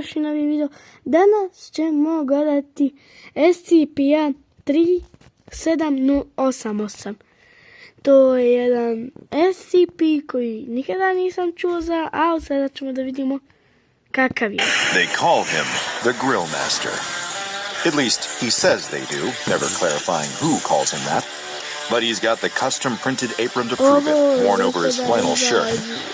dobrodošli na novi video. Danas ćemo gledati SCP-3788. To je jedan SCP koji nikada nisam čuo za, a od sada ćemo da vidimo kakav je. They call him the Grill Master. At least he says they do, never clarifying who calls him that. But he's got the custom-printed apron to prove it, worn over his flannel shirt.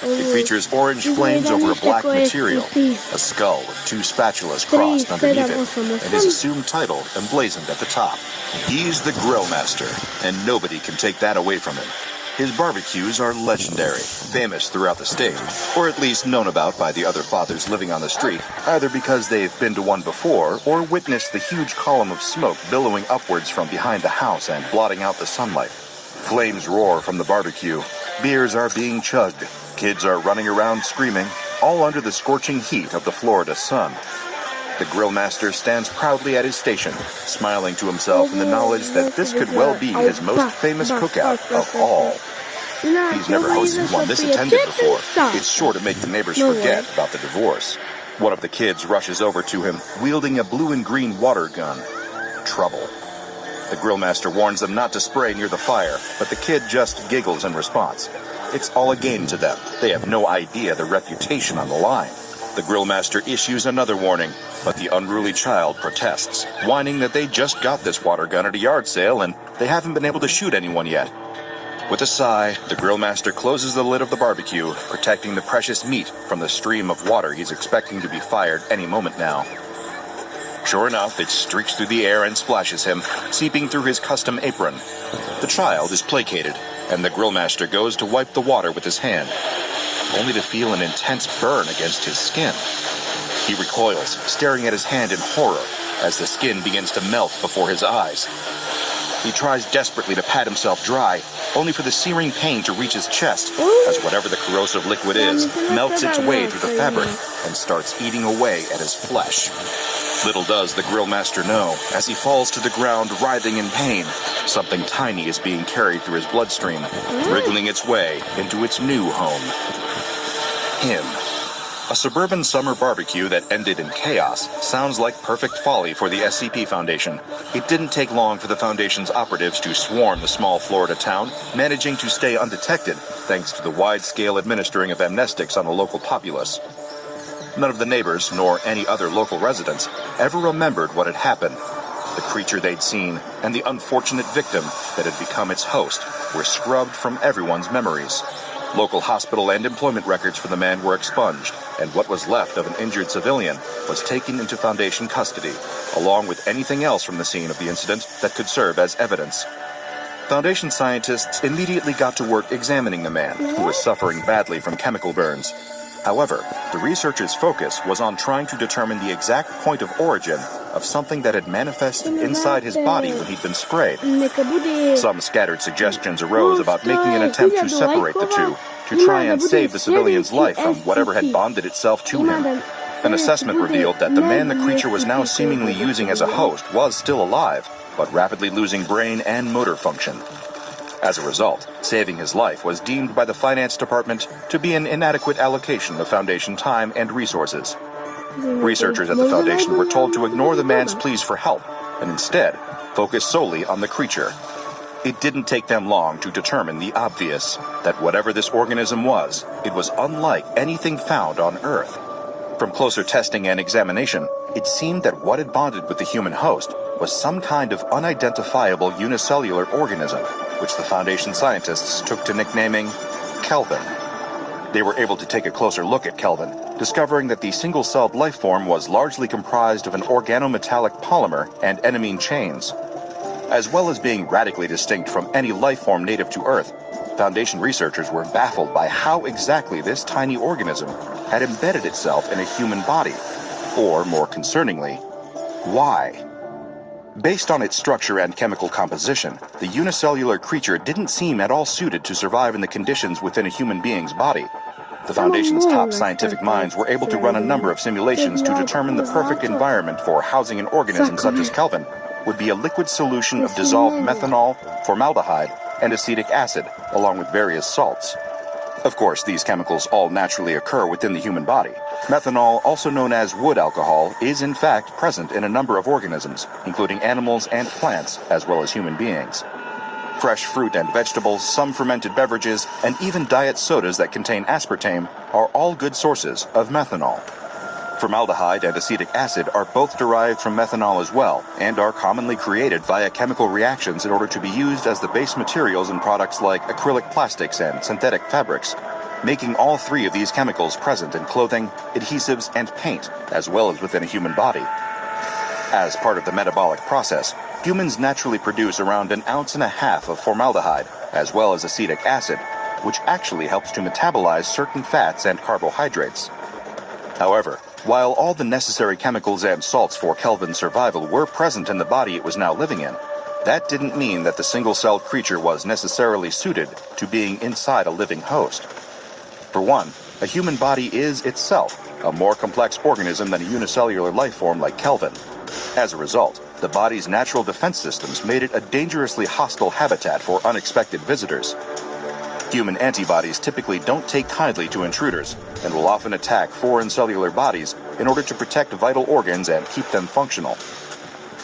It features orange flames over a black material, a skull with two spatulas crossed underneath it, and his assumed title emblazoned at the top. He's the Grill Master, and nobody can take that away from him. His barbecues are legendary, famous throughout the state, or at least known about by the other fathers living on the street, either because they've been to one before or witnessed the huge column of smoke billowing upwards from behind the house and blotting out the sunlight. Flames roar from the barbecue, beers are being chugged, kids are running around screaming, all under the scorching heat of the Florida sun. The Grill Master stands proudly at his station, smiling to himself in the knowledge that this could well be his most famous cookout of all. He's never hosted one this attended before. It's sure to make the neighbors forget about the divorce. One of the kids rushes over to him, wielding a blue and green water gun. Trouble. The Grill Master warns them not to spray near the fire, but the kid just giggles in response. It's all a game to them. They have no idea the reputation on the line. The Grill Master issues another warning, but the unruly child protests, whining that they just got this water gun at a yard sale and they haven't been able to shoot anyone yet. With a sigh, the Grill Master closes the lid of the barbecue, protecting the precious meat from the stream of water he's expecting to be fired any moment now. Sure enough, it streaks through the air and splashes him, seeping through his custom apron. The child is placated, and the Grill Master goes to wipe the water with his hand, only to feel an intense burn against his skin. He recoils, staring at his hand in horror as the skin begins to melt before his eyes. He tries desperately to pat himself dry, only for the searing pain to reach his chest as whatever the corrosive liquid is melts its way through the fabric and starts eating away at his flesh. Little does the Grill Master know, as he falls to the ground writhing in pain, something tiny is being carried through his bloodstream, wriggling its way into its new home. Him. A suburban summer barbecue that ended in chaos sounds like perfect folly for the SCP Foundation. It didn't take long for the Foundation's operatives to swarm the small Florida town, managing to stay undetected thanks to the wide-scale administering of amnestics on the local populace. None of the neighbors, nor any other local residents, ever remembered what had happened. The creature they'd seen and the unfortunate victim that had become its host were scrubbed from everyone's memories. Local hospital and employment records for the man were expunged, and what was left of an injured civilian was taken into Foundation custody, along with anything else from the scene of the incident that could serve as evidence. Foundation scientists immediately got to work examining the man, who was suffering badly from chemical burns. However, the researchers' focus was on trying to determine the exact point of origin of something that had manifested inside his body when he'd been sprayed. Some scattered suggestions arose about making an attempt to separate the two, to try and save the civilian's life from whatever had bonded itself to him. An assessment revealed that the man the creature was now seemingly using as a host was still alive, but rapidly losing brain and motor function. As a result, saving his life was deemed by the finance department to be an inadequate allocation of Foundation time and resources. Researchers at the Foundation were told to ignore the man's pleas for help and instead focus solely on the creature. It didn't take them long to determine the obvious, that whatever this organism was, it was unlike anything found on Earth. From closer testing and examination, it seemed that what had bonded with the human host was some kind of unidentifiable unicellular organism, which the Foundation scientists took to nicknaming Kelvin. They were able to take a closer look at Kelvin, discovering that the single-celled life form was largely comprised of an organometallic polymer and enamine chains. As well as being radically distinct from any life form native to Earth, Foundation researchers were baffled by how exactly this tiny organism had embedded itself in a human body, or more concerningly, why? Based on its structure and chemical composition, the unicellular creature didn't seem at all suited to survive in the conditions within a human being's body. The Foundation's top scientific minds were able to run a number of simulations to determine the perfect environment for housing an organism such as Kelvin would be a liquid solution of dissolved methanol, formaldehyde, and acetic acid, along with various salts. Of course, these chemicals all naturally occur within the human body. Methanol, also known as wood alcohol, is in fact present in a number of organisms, including animals and plants, as well as human beings. Fresh fruit and vegetables, some fermented beverages, and even diet sodas that contain aspartame are all good sources of methanol. Formaldehyde and acetic acid are both derived from methanol as well, and are commonly created via chemical reactions in order to be used as the base materials in products like acrylic plastics and synthetic fabrics, making all three of these chemicals present in clothing, adhesives, and paint, as well as within a human body. As part of the metabolic process, humans naturally produce around 1.5 ounces of formaldehyde, as well as acetic acid, which actually helps to metabolize certain fats and carbohydrates. However, while all the necessary chemicals and salts for Kelvin's survival were present in the body it was now living in, that didn't mean that the single-celled creature was necessarily suited to being inside a living host. For one, a human body is itself a more complex organism than a unicellular life form like Kelvin. As a result, the body's natural defense systems made it a dangerously hostile habitat for unexpected visitors. Human antibodies typically don't take kindly to intruders and will often attack foreign cellular bodies in order to protect vital organs and keep them functional.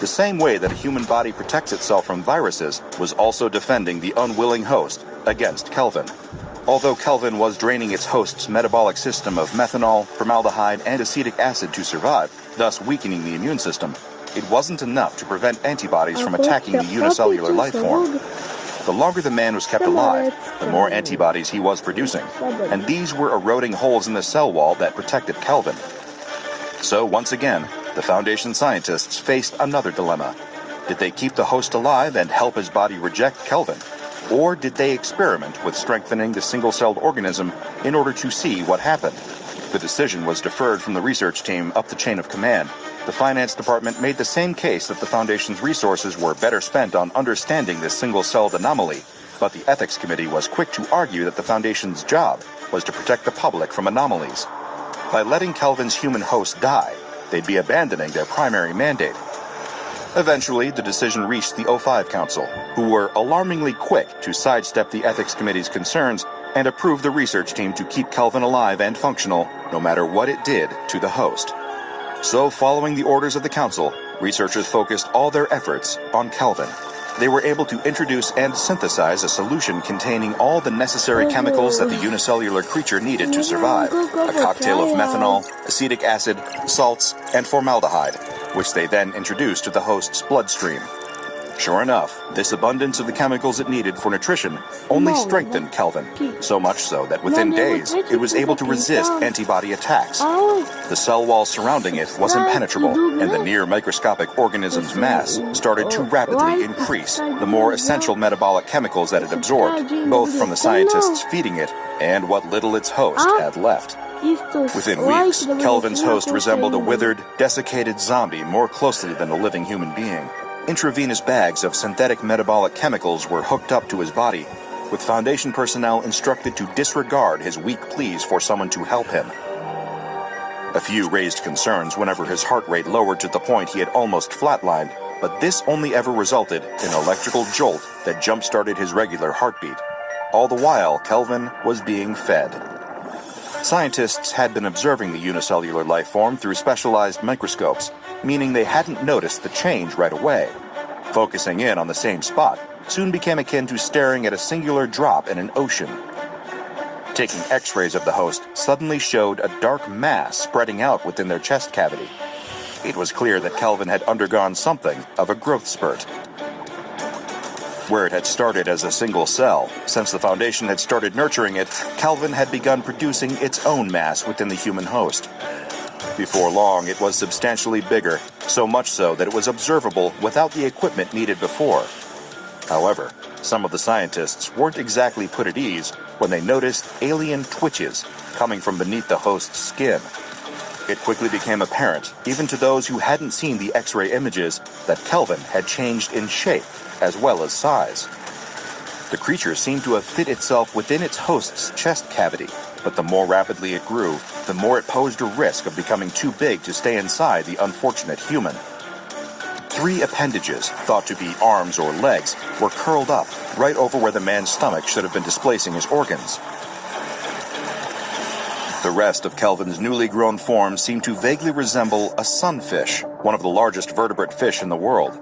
The same way that a human body protects itself from viruses was also defending the unwilling host against Kelvin. Although Kelvin was draining its host's metabolic system of methanol, formaldehyde, and acetic acid to survive, thus weakening the immune system, it wasn't enough to prevent antibodies from attacking the unicellular life form. The longer the man was kept alive, the more antibodies he was producing, and these were eroding holes in the cell wall that protected Kelvin. So once again, the Foundation scientists faced another dilemma. Did they keep the host alive and help his body reject Kelvin? Or did they experiment with strengthening the single-celled organism in order to see what happened? The decision was deferred from the research team up the chain of command. The finance department made the same case that the Foundation's resources were better spent on understanding this single-celled anomaly, but the ethics committee was quick to argue that the Foundation's job was to protect the public from anomalies. By letting Kelvin's human host die, they'd be abandoning their primary mandate. Eventually, the decision reached the O5 Council, who were alarmingly quick to sidestep the ethics committee's concerns and approve the research team to keep Kelvin alive and functional, no matter what it did to the host. So, following the orders of the council, researchers focused all their efforts on Kelvin. They were able to introduce and synthesize a solution containing all the necessary chemicals that the unicellular creature needed to survive. A cocktail of methanol, acetic acid, salts, and formaldehyde, which they then introduced to the host's bloodstream. Sure enough, this abundance of the chemicals it needed for nutrition only strengthened Kelvin, so much so that within days it was able to resist antibody attacks. The cell wall surrounding it was impenetrable, and the near microscopic organism's mass started to rapidly increase the more essential metabolic chemicals that it absorbed, both from the scientists feeding it and what little its host had left. Within weeks, Kelvin's host resembled a withered, desiccated zombie more closely than a living human being. Intravenous bags of synthetic metabolic chemicals were hooked up to his body, with Foundation personnel instructed to disregard his weak pleas for someone to help him. A few raised concerns whenever his heart rate lowered to the point he had almost flatlined, but this only ever resulted in an electrical jolt that jump-started his regular heartbeat. All the while, Kelvin was being fed. Scientists had been observing the unicellular life form through specialized microscopes, meaning they hadn't noticed the change right away. Focusing in on the same spot soon became akin to staring at a singular drop in an ocean. Taking x-rays of the host suddenly showed a dark mass spreading out within their chest cavity. It was clear that Kelvin had undergone something of a growth spurt. Where it had started as a single cell, since the Foundation had started nurturing it, Kelvin had begun producing its own mass within the human host. Before long, it was substantially bigger, so much so that it was observable without the equipment needed before. However, some of the scientists weren't exactly put at ease when they noticed alien twitches coming from beneath the host's skin. It quickly became apparent, even to those who hadn't seen the X-ray images, that Kelvin had changed in shape as well as size. The creature seemed to have fit itself within its host's chest cavity, but the more rapidly it grew, the more it posed a risk of becoming too big to stay inside the unfortunate human. 3 appendages, thought to be arms or legs, were curled up right over where the man's stomach should have been displacing his organs. The rest of Kelvin's newly grown form seemed to vaguely resemble a sunfish, one of the largest vertebrate fish in the world.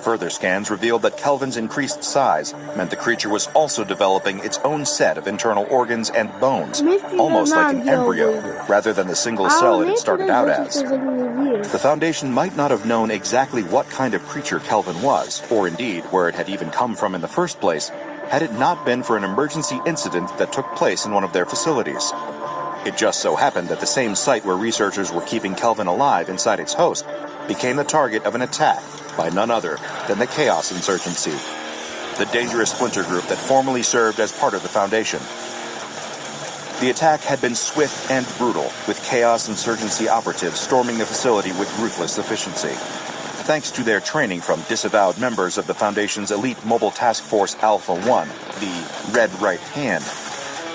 Further scans revealed that Kelvin's increased size meant the creature was also developing its own set of internal organs and bones, almost like an embryo, rather than the single cell it had started out as. The Foundation might not have known exactly what kind of creature Kelvin was, or indeed where it had even come from in the first place, had it not been for an emergency incident that took place in one of their facilities. It just so happened that the same site where researchers were keeping Kelvin alive inside its host became the target of an attack by none other than the Chaos Insurgency, the dangerous splinter group that formerly served as part of the Foundation. The attack had been swift and brutal, with Chaos Insurgency operatives storming the facility with ruthless efficiency. Thanks to their training from disavowed members of the Foundation's elite mobile task force Alpha 1, the Red Right Hand,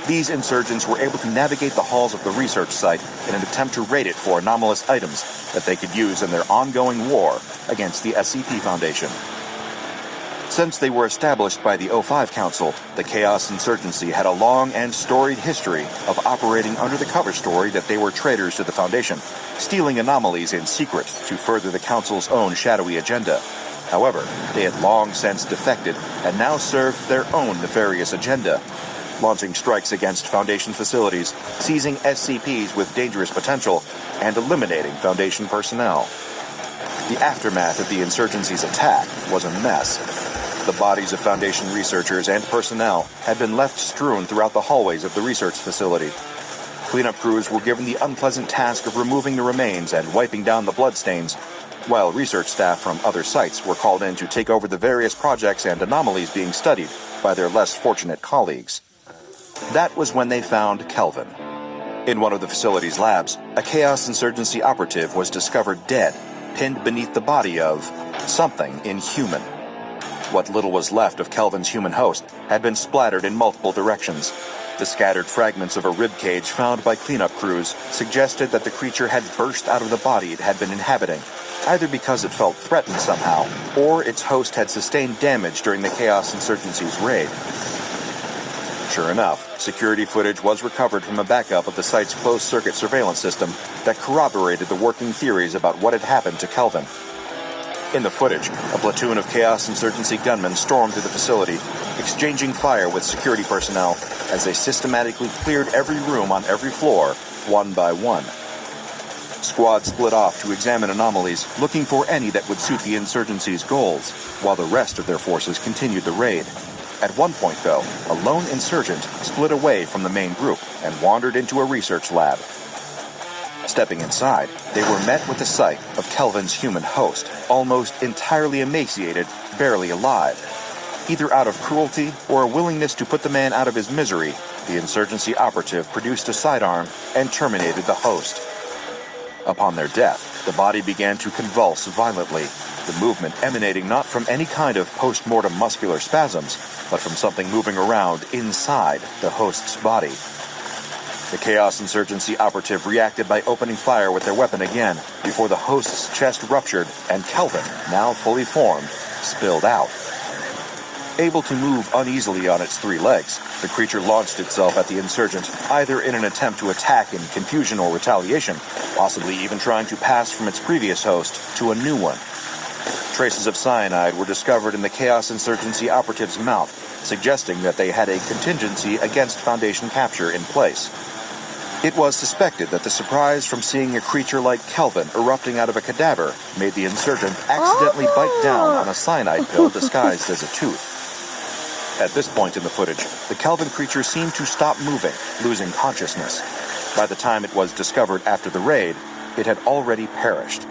these insurgents were able to navigate the halls of the research site in an attempt to raid it for anomalous items that they could use in their ongoing war against the SCP Foundation. Since they were established by the O5 Council, the Chaos Insurgency had a long and storied history of operating under the cover story that they were traitors to the Foundation, stealing anomalies in secret to further the Council's own shadowy agenda. However, they had long since defected and now served their own nefarious agenda, launching strikes against Foundation facilities, seizing SCPs with dangerous potential, and eliminating Foundation personnel. The aftermath of the insurgency's attack was a mess. The bodies of Foundation researchers and personnel had been left strewn throughout the hallways of the research facility. Cleanup crews were given the unpleasant task of removing the remains and wiping down the bloodstains, while research staff from other sites were called in to take over the various projects and anomalies being studied by their less fortunate colleagues. That was when they found Kelvin. In one of the facility's labs, a Chaos Insurgency operative was discovered dead, pinned beneath the body of something inhuman. What little was left of Kelvin's human host had been splattered in multiple directions. The scattered fragments of a ribcage found by cleanup crews suggested that the creature had burst out of the body it had been inhabiting, either because it felt threatened somehow, or its host had sustained damage during the Chaos Insurgency's raid. Sure enough, security footage was recovered from a backup of the site's closed-circuit surveillance system that corroborated the working theories about what had happened to Kelvin. In the footage, a platoon of Chaos Insurgency gunmen stormed through the facility, exchanging fire with security personnel as they systematically cleared every room on every floor, one by one. Squads split off to examine anomalies, looking for any that would suit the insurgency's goals, while the rest of their forces continued the raid. At one point, though, a lone insurgent split away from the main group and wandered into a research lab. Stepping inside, they were met with the sight of Kelvin's human host, almost entirely emaciated, barely alive. Either out of cruelty or a willingness to put the man out of his misery, the insurgency operative produced a sidearm and terminated the host. Upon their death, the body began to convulse violently, the movement emanating not from any kind of post-mortem muscular spasms, but from something moving around inside the host's body. The Chaos Insurgency operative reacted by opening fire with their weapon again, before the host's chest ruptured and Kelvin, now fully formed, spilled out. Able to move uneasily on its three legs, the creature launched itself at the insurgent, either in an attempt to attack in confusion or retaliation, possibly even trying to pass from its previous host to a new one. Traces of cyanide were discovered in the Chaos Insurgency operative's mouth, suggesting that they had a contingency against Foundation capture in place. It was suspected that the surprise from seeing a creature like Kelvin erupting out of a cadaver made the insurgent accidentally bite down on a cyanide pill disguised as a tooth. At this point in the footage, the Kelvin creature seemed to stop moving, losing consciousness. By the time it was discovered after the raid, it had already perished.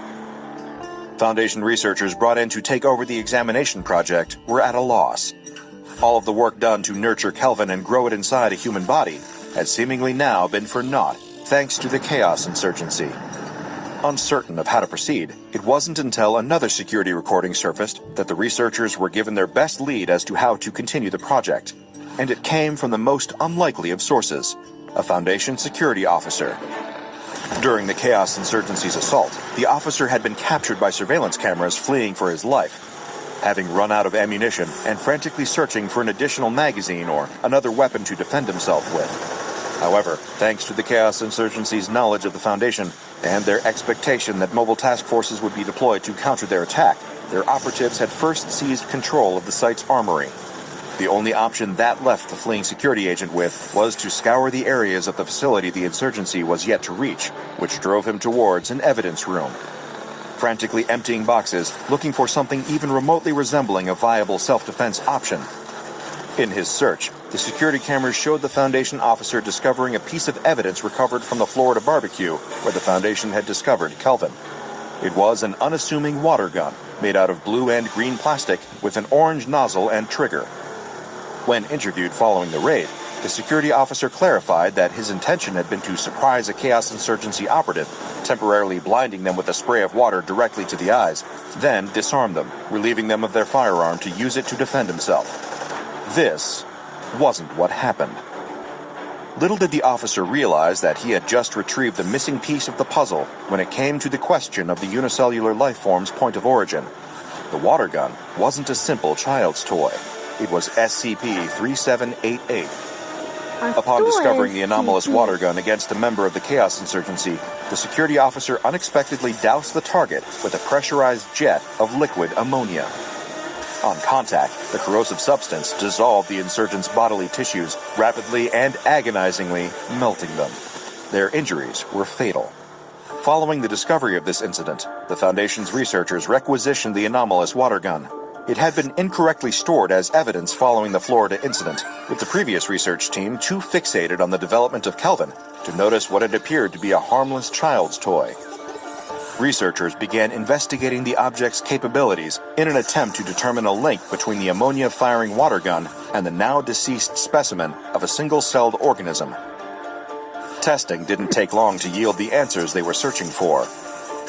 Foundation researchers brought in to take over the examination project were at a loss. All of the work done to nurture Kelvin and grow it inside a human body had seemingly now been for naught, thanks to the Chaos Insurgency. Uncertain of how to proceed, it wasn't until another security recording surfaced that the researchers were given their best lead as to how to continue the project. And it came from the most unlikely of sources, a Foundation security officer. During the Chaos Insurgency's assault, the officer had been captured by surveillance cameras fleeing for his life, having run out of ammunition and frantically searching for an additional magazine or another weapon to defend himself with. However, thanks to the Chaos Insurgency's knowledge of the Foundation and their expectation that mobile task forces would be deployed to counter their attack, their operatives had first seized control of the site's armory. The only option that left the fleeing security agent with was to scour the areas of the facility the insurgency was yet to reach, which drove him towards an evidence room. Frantically emptying boxes, looking for something even remotely resembling a viable self-defense option. In his search, the security cameras showed the Foundation officer discovering a piece of evidence recovered from the Florida barbecue where the Foundation had discovered Kelvin. It was an unassuming water gun made out of blue and green plastic with an orange nozzle and trigger. When interviewed following the raid, the security officer clarified that his intention had been to surprise a Chaos Insurgency operative, temporarily blinding them with a spray of water directly to the eyes, then disarm them, relieving them of their firearm to use it to defend himself. This wasn't what happened. Little did the officer realize that he had just retrieved the missing piece of the puzzle when it came to the question of the unicellular lifeform's point of origin. The water gun wasn't a simple child's toy. It was SCP-3788. Upon discovering the anomalous water gun against a member of the Chaos Insurgency, the security officer unexpectedly doused the target with a pressurized jet of liquid ammonia. On contact, the corrosive substance dissolved the insurgents' bodily tissues, rapidly and agonizingly melting them. Their injuries were fatal. Following the discovery of this incident, the Foundation's researchers requisitioned the anomalous water gun. It had been incorrectly stored as evidence following the Florida incident, with the previous research team too fixated on the development of Kelvin to notice what had appeared to be a harmless child's toy. Researchers began investigating the object's capabilities in an attempt to determine a link between the ammonia-firing water gun and the now-deceased specimen of a single-celled organism. Testing didn't take long to yield the answers they were searching for.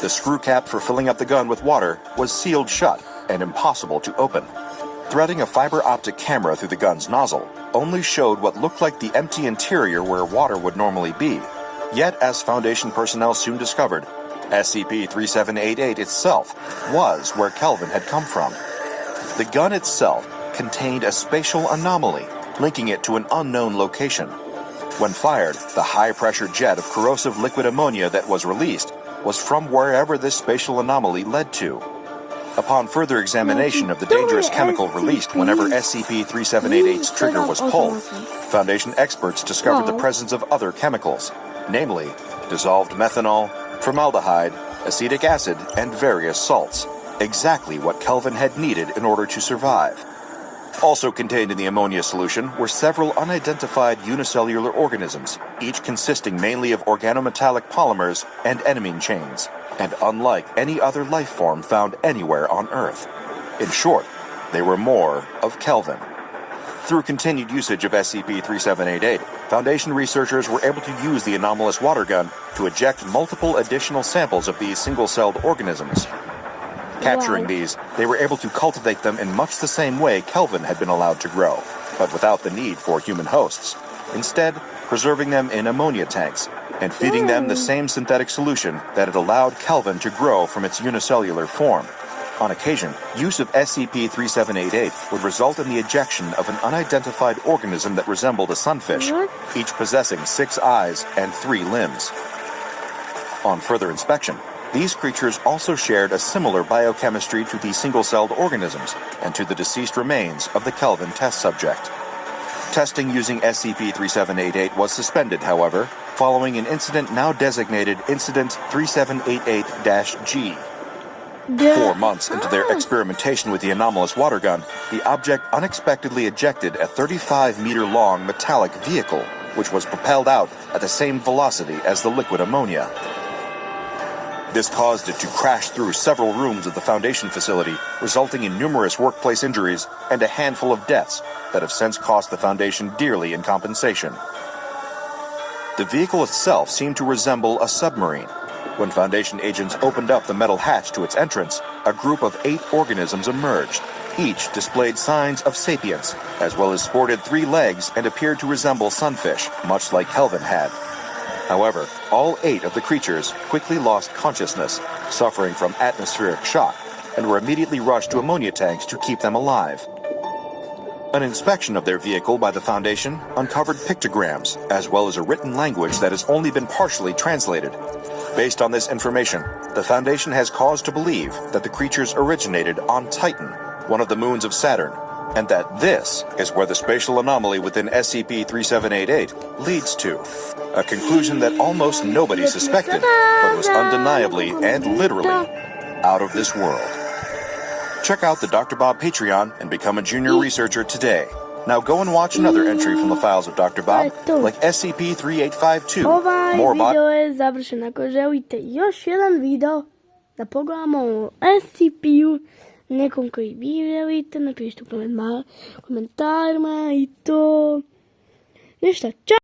The screw cap for filling up the gun with water was sealed shut and impossible to open. Threading a fiber optic camera through the gun's nozzle only showed what looked like the empty interior where water would normally be. Yet, as Foundation personnel soon discovered, SCP-3788 itself was where Kelvin had come from. The gun itself contained a spatial anomaly, linking it to an unknown location. When fired, the high-pressure jet of corrosive liquid ammonia that was released was from wherever this spatial anomaly led to. Upon further examination of the dangerous chemical released whenever SCP-3788's trigger was pulled, Foundation experts discovered the presence of other chemicals, namely dissolved methanol, formaldehyde, acetic acid, and various salts, exactly what Kelvin had needed in order to survive. Also contained in the ammonia solution were several unidentified unicellular organisms, each consisting mainly of organometallic polymers and enamine chains, and unlike any other life form found anywhere on Earth. In short, they were more of Kelvin. Through continued usage of SCP-3788, Foundation researchers were able to use the anomalous water gun to eject multiple additional samples of these single-celled organisms. Capturing these, they were able to cultivate them in much the same way Kelvin had been allowed to grow, but without the need for human hosts. Instead, preserving them in ammonia tanks and feeding them the same synthetic solution that had allowed Kelvin to grow from its unicellular form. On occasion, use of SCP-3788 would result in the ejection of an unidentified organism that resembled a sunfish, each possessing 6 eyes and 3 limbs. On further inspection, these creatures also shared a similar biochemistry to the single-celled organisms and to the deceased remains of the Kelvin test subject. Testing using SCP-3788 was suspended, however, following an incident now designated Incident 3788-G. 4 months into their experimentation with the anomalous water gun, the object unexpectedly ejected a 35-meter-long metallic vehicle, which was propelled out at the same velocity as the liquid ammonia. This caused it to crash through several rooms of the Foundation facility, resulting in numerous workplace injuries and a handful of deaths that have since cost the Foundation dearly in compensation. The vehicle itself seemed to resemble a submarine. When Foundation agents opened up the metal hatch to its entrance, a group of 8 organisms emerged. Each displayed signs of sapience, as well as sported 3 legs and appeared to resemble sunfish, much like Kelvin had. However, all 8 of the creatures quickly lost consciousness, suffering from atmospheric shock, and were immediately rushed to ammonia tanks to keep them alive. An inspection of their vehicle by the Foundation uncovered pictograms, as well as a written language that has only been partially translated. Based on this information, the Foundation has cause to believe that the creatures originated on Titan, one of the moons of Saturn, and that this is where the spatial anomaly within SCP-3788 leads to. A conclusion that almost nobody suspected, but was undeniably and literally out of this world. Check out the Dr. Bob Patreon and become a junior researcher today. Now go and watch another entry from the files of Dr. Bob, like SCP-3852. More video je završen. Ako želite još jedan video da pogledamo o SCP-u nekom koji vi želite, napišite u komentarima i to. Ništa, čao!